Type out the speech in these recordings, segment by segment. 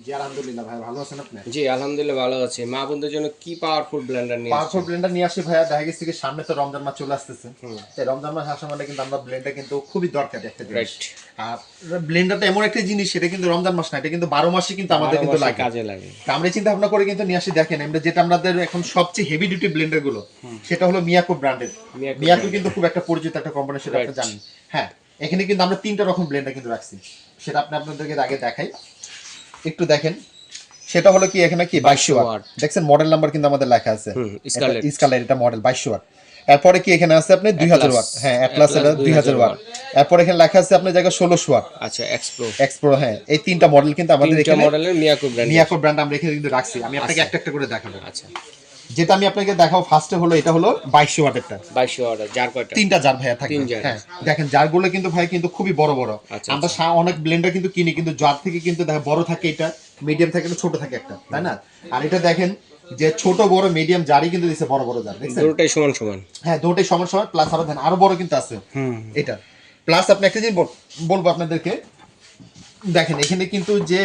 জি আলহামদুলিল্লাহ ভাই, ভালো আছেন আপনি? জি আলহামদুলিল্লাহ ভালো আছি। মা বোনদের জন্য কি পাওয়ারফুল ব্লেন্ডার নিয়ে পাওয়ারফুল ব্লেন্ডার নিয়ে আসি ভাইয়া, দেখা গেছে কি সামনে তো রমজান মাস চলে আসতেছে। তাই রমজান মাস আসার মানে কিন্তু আমরা ব্লেন্ডার কিন্তু খুবই দরকার একটা জিনিস। রাইট। আর ব্লেন্ডারটা এমন একটা জিনিস, সেটা কিন্তু রমজান মাস না, এটা কিন্তু 12 মাসই কিন্তু আমাদের কিন্তু লাগে, কাজে লাগে। তা আমরা চিন্তা ভাবনা করে কিন্তু নিয়ে আসি। দেখেন আমরা যেটা আমাদের এখন সবচেয়ে হেভি ডিউটি ব্লেন্ডার গুলো, সেটা হলো মিয়াকো ব্র্যান্ডের। মিয়াকো কিন্তু খুব একটা পরিচিত একটা কোম্পানি, সেটা আপনি জানেন। হ্যাঁ, এখানে কিন্তু আমরা 3টা রকম ব্লেন্ডার কিন্তু রাখছি, সেটা আপনাদেরকে আগে দেখাই, একটু দেখেন। সেটা হলো কি এখানে কি 2200 ওয়াট, দেখছেন মডেল নাম্বার কিন্তু আমাদের লেখা আছে, স্কারলেট এটা মডেল 2200 ওয়াট। এরপরে কি এখানে আছে আপনি 2000 ওয়াট, হ্যাঁ অ্যাটলাস এটা 2000 ওয়াট। এরপর এখানে লেখা আছে আপনার জায়গা 1600 ওয়াট। আচ্ছা এক্সপ্রো, হ্যাঁ এই 3টা মডেল কিন্তু আমাদের এখানে মডেলের মিয়াকো ব্র্যান্ড আমরা এখানে কিন্তু রাখছি। আমি আপনাকে একটা একটা করে দেখাবো। আচ্ছা, যেটা আমি আপনাকে দেখাবো ফার্স্টে হলো এটা হলো 2200 ওয়াটেরটা। 2200 ওয়াট জার কয়টা? 3টা জার ভাইয়া থাকে। হ্যাঁ দেখেন জারগুলো কিন্তু ভাই কিন্তু খুবই বড় বড়। আমরা অনেক ব্লেন্ডার কিন্তু কিনি, কিন্তু জার থেকে কিন্তু দেখা বড় থাকে, এটা মিডিয়াম থাকে, ছোট থাকে একটা, তাই না? আর এটা দেখেন যে ছোট বড় মিডিয়াম জারই কিন্তু দিছে, বড় বড় জার, দেখছেন দুটোই সমান সমান। হ্যাঁ দুটোই সমান সমান, প্লাস আরো দেখেন আরো বড় কিন্তু আছে এটা। প্লাস আপনি একটা জিনিস বলবো আপনাদেরকে, দেখেন এখানে কিন্তু যে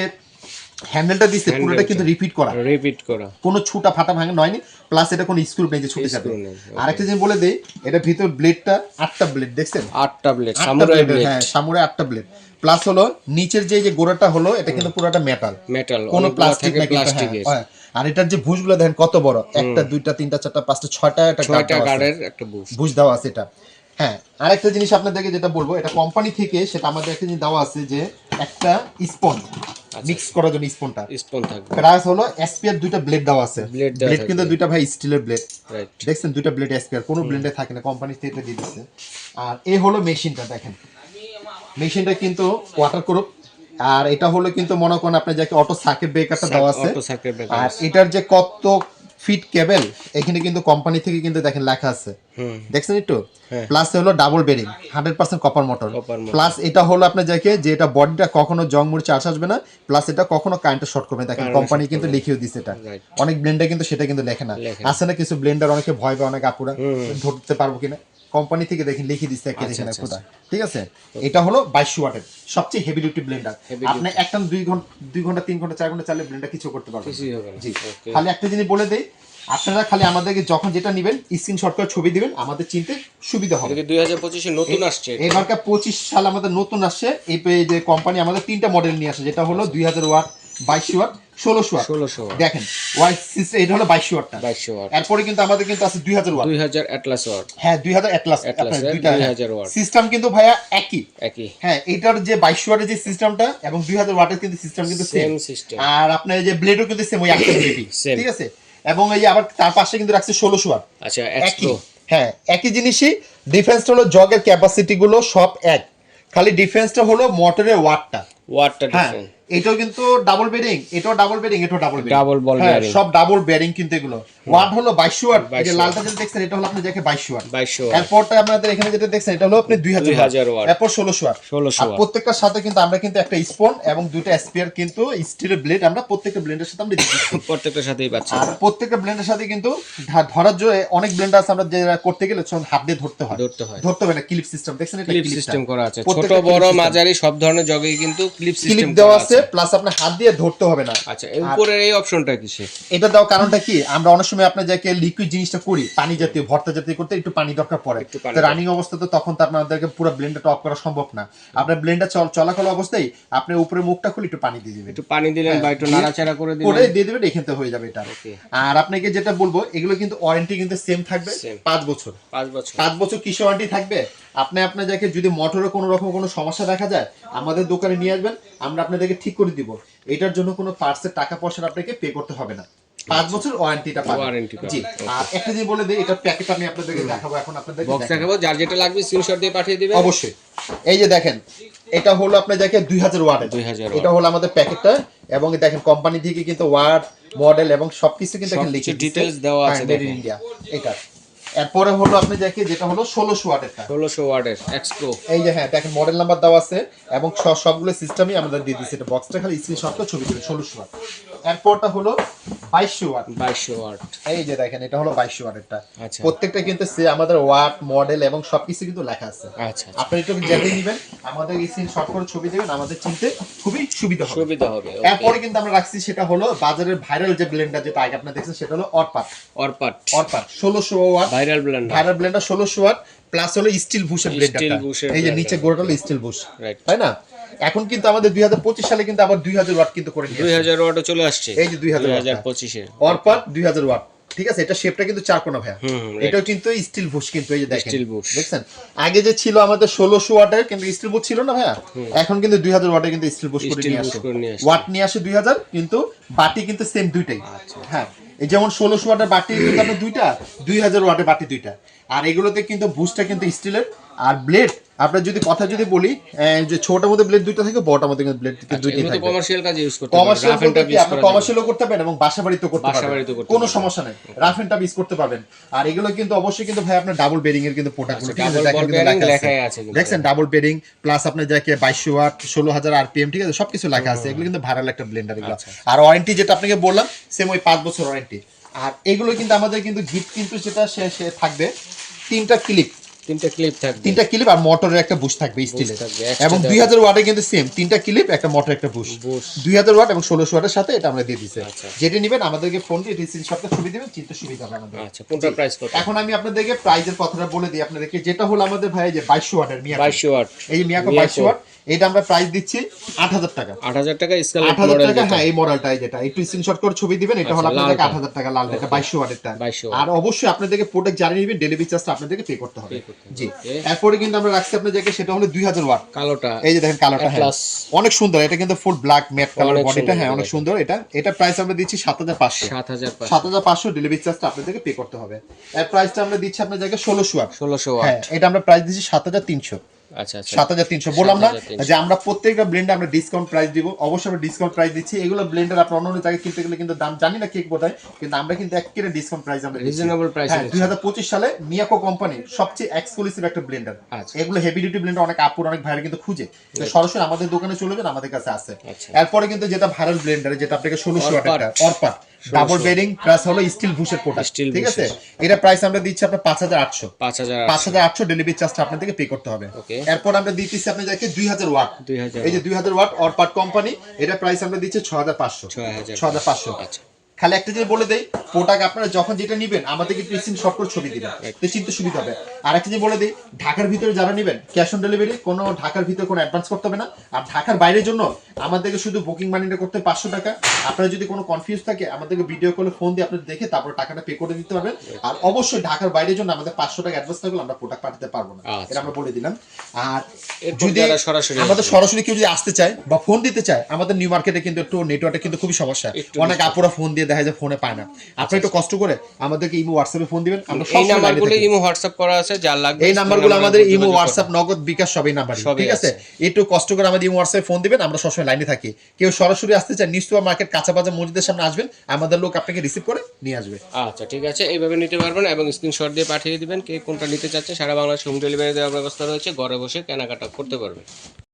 হ্যান্ডেলটা দিচ্ছে পুরোটা কিন্তু রিপিট করা, কোনো ছুটা ফাটা ভাঙা নয়নি। প্লাস এটা কোনো স্ক্রু নেই যে ছুটে যাবে। আরেকটা জিনিস বলে দেই, এটা ভিতর ব্লেডটা 8টা ব্লেড, দেখছেন 8টা ব্লেড, হ্যাঁ সামুরাই 8টা ব্লেড। প্লাস হলো নিচের যে গোড়াটা হলো এটা কিন্তু পুরোটা মেটাল, কোনো প্লাস্টিক না কিন্তু। হ্যাঁ, আর এটার যে ভুজগুলো দেখেন কত বড়, 1টা 2টা 3টা 4টা 5টা 6টা একটা গার্ডের একটা ভুজ দেওয়া আছে এটা। হ্যাঁ, আরেকটা জিনিস আপনাদেরকে যেটা বলবো, এটা কোম্পানি থেকে সেটা আমাদের একটা জিনিস দেওয়া আছে যে একটা স্পঞ্জ মিক্স করার জন্য স্পন থাকবে। প্লাস হলো এসপিআর 2টা ব্লেড দেওয়া আছে, ব্লেড কিন্তু 2টা ভাই স্টিলের ব্লেড, দেখছেন 2টা ব্লেড এসপিআর, কোনো ব্লেন্ডে থাকে না, কোম্পানি থেকে এটা দিয়ে দিচ্ছে। আর এই হলো মেশিনটা, দেখেন মেশিনটা কিন্তু ওয়াটার প্রুফ। আর এটা হলো কিন্তু মনে করেন আপনার যাকে অটো সার্কিট ব্রেকারটা দেওয়া আছে। আর এটার যে কত ফিট কেবল এখানে কিন্তু কোম্পানি থেকে কিন্তু দেখেন লেখা আছে, দেখছেন একটু। প্লাস হলো double bearing 100% copper motor. Plus এটা হলো আপনার যাকে যে এটা বডিটা কখনো জং মুড়ে চার্জ আসবে না, প্লাস এটা কখনো কারেন্টে শর্ট করবে না, দেখেন কোম্পানি কিন্তু লিখিয়ে দিচ্ছে এটা। অনেক ব্লেন্ডার কিন্তু সেটা কিন্তু লেখে না, আছে না কিছু ব্লেন্ডার অনেকে ভয় পায়, অনেক আপুরা ধরতে পারবো কিনা, কোম্পানি থেকে দেখেন লিখে দিচ্ছে একটা, দেখেন কোথা, ঠিক আছে। এটা হলো 2200 ওয়াটের সবচেয়ে হেভি ডিউটি ব্লেন্ডার। আপনি একটা 2 ঘন্টা 3 ঘন্টা 4 ঘন্টা চাইলে ব্লেন্ডার কিছু করতে পারবেন। জি, খালি একটা জিনিস বলে দেই, আপনারা খালি আমাদেরকে যখন যেটা নেবেন স্ক্রিনশট করে ছবি দিবেন, আমাদের চিনতে সুবিধা হবে। 2025 এ নতুন আসছে, এবারকার 25 সাল আমাদের নতুন আসছে। এই যে কোম্পানি আমাদের 3টা মডেল নিয়ে আসে, যেটা হলো 2000 ওয়াট, 2200 ওয়াট, 1600 ওয়াট। দেখেন ওয়াই সিস্টেম, এটা হলো 2200 ওয়াটটা। এরপরে কিন্তু আমাদের কিন্তু আছে 2000 ওয়াট, 2000 অ্যাটলাস ওয়াট, হ্যাঁ 2000 অ্যাটলাস, আপনার দুইটা 2000 ওয়াট সিস্টেম কিন্তু ভাইয়া একই। হ্যাঁ, এটার যে 2200 ওয়াটের যে সিস্টেমটা এবং 2000 ওয়াটের কিন্তু সিস্টেম কিন্তু সেম সিস্টেম। আর আপনার এই যে ব্লেডও কিন্তু সেম, ওই একটা ব্লেডই, ঠিক আছে। এবং এই যে আবার তার পাশে কিন্তু রাখছে 1600 ওয়াট। আচ্ছা একই, হ্যাঁ একই জিনিসই। ডিফারেন্সটা হলো জগের ক্যাপাসিটি গুলো সব এক, খালি ডিফারেন্সটা হলো মোটরের ওয়াটটা ডিফারেন্ট। এটাও কিন্তু ডাবল বেয়ারিং, এটাও ডাবল বেয়ারিং, এটাও ডাবল বেয়ারিং, ডাবল বল বেয়ারিং, সব ডাবল বেয়ারিং কিন্তু এগুলো। ওয়াট হলো 2200 ওয়াট, এই যে লালটা যেটা দেখছেন এটা হলো আপনি দেখে 2200 ওয়াট। এরপরটা আপনাদের এখানে যেটা দেখছেন এটা হলো আপনি 2000 ওয়াট, এরপর 1600 ওয়াট। আর প্রত্যেকটার সাথে কিন্তু আমরা কিন্তু একটা স্পন এবং দুইটা স্পিয়ার কিন্তু স্টিলের ব্লেড আমরা প্রত্যেকটা ব্লেন্ডের সাথে আমরা দিচ্ছি, প্রত্যেকটার সাথেই পাচ্ছি। আর প্রত্যেকটা ব্লেন্ডের সাথে কিন্তু ধরার জন্য অনেক ব্লেন্ডার আছে, আমরা যে করতে গেলে হাত দিয়ে ধরতে হয় না, ক্লিপ সিস্টেম, দেখছেন এটা ক্লিপ সিস্টেম করা আছে, ছোট বড় মাঝারি সব ধরনের জগেই কিন্তু ক্লিপ সিস্টেম দেওয়া আছে, প্লাস আপনার হাত দিয়ে ধরতে হবে না। আচ্ছা, এর উপরের এই অপশনটা কিসের? এটা দাও কারণটা কি, আমরা অনেক সময় আপনার যাকে লিকুইড জিনিসটা করি, পানি জাতীয় ভর্তা জাতীয় করতে একটু পানি দরকার পড়ে, তো রানিং অবস্থা তো তখন তো আপনাদেরকে পুরো ব্লেন্ডারটা অফ করা সম্ভব না। আপনার ব্লেন্ডার চলাকাল অবস্থায় আপনি উপরে মুখটা খুলে একটু পানি দিয়ে দিবেন, একটু পানি দিলেন বা একটু নাড়াচাড়া করে দিয়ে দিবেন, এখান থেকে হয়ে যাবে এটা। আর আপনাকে যেটা বলবো, এগুলো কিন্তু ওয়ারেন্টি কিন্তু সেম থাকবে 5 বছর। 5 বছর কিসের ওয়ারেন্টি থাকবে? আপনি আপনার যাকে যদি মোটরে কোনো রকম কোনো সমস্যা দেখা যায় আমাদের দোকানে নিয়ে আসবেন, আমরা আপনাদেরকে ঠিক করে দিব। এটার জন্য কোনো পার্টসের টাকা পয়সা আপনাকে পে করতে হবে না, 5 বছর ওয়ারেন্টিটা পাবেন। জি, আর একটা জিনিস বলে দেই, এটা প্যাকেট আমি আপনাদেরকে দেখাবো, এখন আপনাদেরকে বক্স দেখাবো, যার যেটা লাগবে স্ক্রিনশট দিয়ে পাঠিয়ে দিবেন অবশ্যই। এই যে দেখেন এটা হলো আপনার যাকে 2000 ওয়াট, এটা হলো আমাদের প্যাকেটটা, এবং দেখেন কোম্পানি থেকে কিন্তু ওয়াট, মডেল এবং সবকিছু কিন্তু এখানে লিখে ডিটেইলস দেওয়া আছে, মেড ইন ইন্ডিয়া এটা। এরপরে হলো আপনি দেখে যেটা হলো 1600 ওয়াটেরটা, 1600 ওয়াটের এক্সপ্রো, এই যে হ্যাঁ দেখেন মডেল নাম্বার দেওয়া আছে এবং সবগুলো সিস্টেমই আমাদের দিয়ে দিয়েছে, এটা বক্সটা খালি স্ক্রিনশট করে ছবি দিবেন, 1600 ওয়াট। এরপরটা হলো 2200 ওয়াট। 2200 ওয়াট। এই যে দেখেন এটা হলো 2200 ওয়াটেরটা। আচ্ছা, প্রত্যেকটা কিন্তু আমাদের ওয়াট, মডেল এবং সবকিছু কিন্তু লেখা আছে। আচ্ছা, আপনি একটু জেনে নেবেন, আমাদের স্ক্রিনশট করে ছবি দিবেন, আমাদের চিনতে খুবই সুবিধা হবে। এরপরে কিন্তু আমরা রাখছি সেটা হলো বাজারের ভাইরাল যে ব্লেন্ডার, যেটা আগে আপনারা দেখছেন, সেটা হলো Orpat 1600 watt viral blender 1600 watt plus হলো স্টিল বুশের ব্লেন্ডারটা। এই যে নিচে গোড়াটা হলো স্টিল বুশ, তাই না? এখন কিন্তু আমাদের 2025 সালে কিন্তু আবার 2000 ওয়াট কিন্তু করে নিয়েছে। 2000 ওয়াটও চলে আসছে। এই যে 2025 এর অরপাট 2000 ওয়াট, ঠিক আছে? এটা শেপটা কিন্তু চার কোণা ভাইয়া। এটাও কিন্তু স্টিল বুশ, কিন্তু এই যে দেখেন দেখছেন, আগে যে ছিল আমাদের 1600 ওয়াটের কিন্তু স্টিল বুশ ছিল না ভাইয়া, এখন কিন্তু 2000 ওয়াটের কিন্তু স্টিল বুশ করে নিয়ে আসে। ওয়াট নিয়ে আসে 2000, কিন্তু বাটি কিন্তু সেম দুইটাই। হ্যাঁ, এই যেমন 1600 ওয়াটের বাটি কিন্তু আপনার দুইটা, 2000 ওয়াটের বাটি দুইটা। আর এগুলোতে কিন্তু বুশটা কিন্তু স্টিলের। আর ব্লেড আপনার যদি কথা যদি বলি, যে ছোটটার মধ্যে ব্লেড দুইটা থাকে, বড়টার মধ্যে কিন্তু ব্লেড দুইটা থাকে। কমার্শিয়াল কাজে ইউজ করতে পারবেন, কমার্শিয়ালও করতে পারবেন এবং বাসাবাড়িতেও করতে পারবেন, কোনো সমস্যা নাই। রাফ এন্ড টাফ ইউজ করতে পারবেন। আর এগুলো কিন্তু অবশ্যই কিন্তু ভাই আপনার ডাবল বেরিং এর কিন্তু প্রোডাক্টগুলো, ঠিক আছে? দেখেন কিন্তু লেখা আছে, দেখছেন ডাবল বেরিং প্লাস আপনার যাকে 2200 ওয়াট 16000 আরপিএম, ঠিক আছে? সবকিছু লেখা আছে। এগুলো কিন্তু ভাইরাল একটা ব্লেন্ডার এগুলো। আর ওয়ারেন্টি যেটা আপনাকে বললাম সেম ওই 5 বছর ওয়ারেন্টি। আর এগুলো কিন্তু আমাদের কিন্তু গিফট কিন্তু যেটা সে থাকবে তিনটা ক্লিপ আর মোটরের একটা বুশ থাকবে স্টিলের, এবং 2000 ওয়াটে কিন্তু সেম তিনটা ক্লিপ, একটা মোটর, একটা বুশ। 2000 ওয়াট এবং 1600 ওয়াটের সাথে এটা আমরা দিয়ে দিয়েছি। যেটা নেবেন আমাদেরকে ফোন দিয়ে স্ক্রিনশটটা ছবি দিবেন, চিন্তা সুবিধা হবে আমাদের। আচ্ছা, কোনটা প্রাইস কত? এখন আমি আপনাদেরকে প্রাইসের কথাটা বলে দিই আপনাদেরকে, যেটা হলো আমাদের ভাই যে 2200 ওয়াটের মিয়াকো, 2200 ওয়াট, এই যে মিয়াকো 2200 ওয়াট, এটা আমরা প্রাইস দিচ্ছি 8000 টাকা। 8000 টাকা স্কেল 8000 টাকা। হ্যাঁ, এই মডেলটাই যেটা একটু স্ক্রিনশট করে ছবি দিবেন, এটা হলো আপনাদের 8000 টাকা লাল, এটা 2200 ওয়াটেরটা। আর অবশ্যই আপনাদেরকে প্রোডাক্ট জানিয়ে নেবেন, ডেলিভারি চার্জটা আপনাদেরকে পে করতে হবে। জি, এরপরে কিন্তু আমরা রাখছি আপনাদেরকে সেটা হলো 2000 ওয়াট কালোটা। এই যে দেখেন কালোটা, হ্যাঁ অনেক সুন্দর, এটা কিন্তু ফুল ব্ল্যাক ম্যাট কালার বডিটা, হ্যাঁ অনেক সুন্দর। এটা প্রাইস আমরা দিচ্ছি 7500 ডেলিভারি চার্জটা আপনাদেরকে পে করতে হবে। এর প্রাইসটা আমরা দিচ্ছি আপনাদের জায়গায় 1600 ওয়াট। হ্যাঁ, এটা আমরা প্রাইস দিচ্ছি 7300। আচ্ছা, 7300 বললাম না যে আমরা প্রত্যেকটা ব্লেন্ডে আমরা ডিসকাউন্ট প্রাইস দিব, অবশ্যই আমরা ডিসকাউন্ট প্রাইস দিচ্ছি। এগুলো ব্লেন্ডার আপনারা অন্য জায়গায় কিনতে গেলে কিন্তু দাম জানি না কি বোধহয়, কিন্তু আমরা কিন্তু একেবারে ডিসকাউন্ট প্রাইস আমরা রিজনেবল প্রাইস। 2025 সালে মিয়াকো কোম্পানির সবচেয়ে এক্সক্লুসিভ একটা ব্লেন্ডার। এগুলো হেভি ডিউটি ব্লেন্ডার অনেক আপুর অনেক ভাইরা কিন্তু খুঁজে, তো সরাসরি আমাদের দোকানে চলে যান, আমাদের কাছে আছে। এরপরে কিন্তু যেটা ভাইরাল ব্লেন্ডার, যেটা আপনাকে 1600 ওয়াটের অরপাট ডাবল বেরিং প্লাস হলো স্টিল বুশের প্রোডাক্ট, ঠিক আছে? এটা প্রাইস আমরা দিচ্ছি আপনার 5800 ডেলিভারি চার্জটা আপনাদেরকে পে করতে হবে। এরপর আমরা দিচ্ছি আপনাদেরকে 2000 ওয়াট, এই যে 2000 ওয়াট অরপাট কোম্পানি, এটা প্রাইস আমরা দিচ্ছি 6500। খালি একটা জিনিস বলে দেই, প্রোডাক্ট আপনারা যখন যেটা নেবেন আমাদেরকে একটু স্ক্রিনশট করে ছবি দিবেন, তো চিন্তা সুবিধা হবে। আর একটা জিনিস বলে দেই, ঢাকার ভিতরে যারা নেবেন ক্যাশ অন ডেলিভারি, কোনো ঢাকার ভিতরে কোনো অ্যাডভান্স করতে হবে না। আর ঢাকার বাইরের জন্য আমাদেরকে শুধু বুকিং মানিটা করতে 500 টাকা। আপনারা যদি কোনো কনফিউজ থাকে আমাদেরকে ভিডিও কলে ফোন দিয়ে আপনারা দেখে তারপর টাকাটা পে করে দিতে পারবেন। আর অবশ্যই ঢাকার বাইরের জন্য আমাদের 500 টাকা অ্যাডভান্স থাকলে আমরা প্রোডাক্ট পাঠাতে পারবো না, এটা আমরা বলে দিলাম। আর যদি আমাদের সরাসরি কেউ যদি আসতে চায় বা ফোন দিতে চায়, আমাদের নিউ মার্কেটে কিন্তু একটু নেটওয়ার্কে কিন্তু খুবই সমস্যা, অনেক আপুরা ফোন দিয়ে দেখা যায় ফোনে পায় না। আপনি একটু কষ্ট করে আমাদেরকে ইমো হোয়াটসঅ্যাপে ফোন দিবেন, আমরা সব নাম্বারগুলো ইমো হোয়াটসঅ্যাপ করা আছে, যা লাগবে এই নাম্বারগুলো আমাদের ইমো হোয়াটসঅ্যাপ নগদ বিকাশ সবই নাম্বার, ঠিক আছে? একটু কষ্ট করে আমাদের ইমো হোয়াটসঅ্যাপে ফোন দিবেন, আমরা সবসময় লাইনে থাকি। কেউ সরাসরি আসতে চায়, নিউ সুপার মার্কেট কাঁচা বাজার মসজিদের সামনে আসবেন, আমাদের লোক আপনাকে রিসিভ করে নিয়ে আসবে। আচ্ছা, ঠিক আছে, এইভাবে নিতে পারবেন এবং স্ক্রিনশট দিয়ে পাঠিয়ে দিবেন কে কোনটা নিতে চাচ্ছে। সারা বাংলাদেশ হোম ডেলিভারি দেওয়ার ব্যবস্থা রয়েছে, ঘরে বসে কেনাকাটা করতে পারবেন।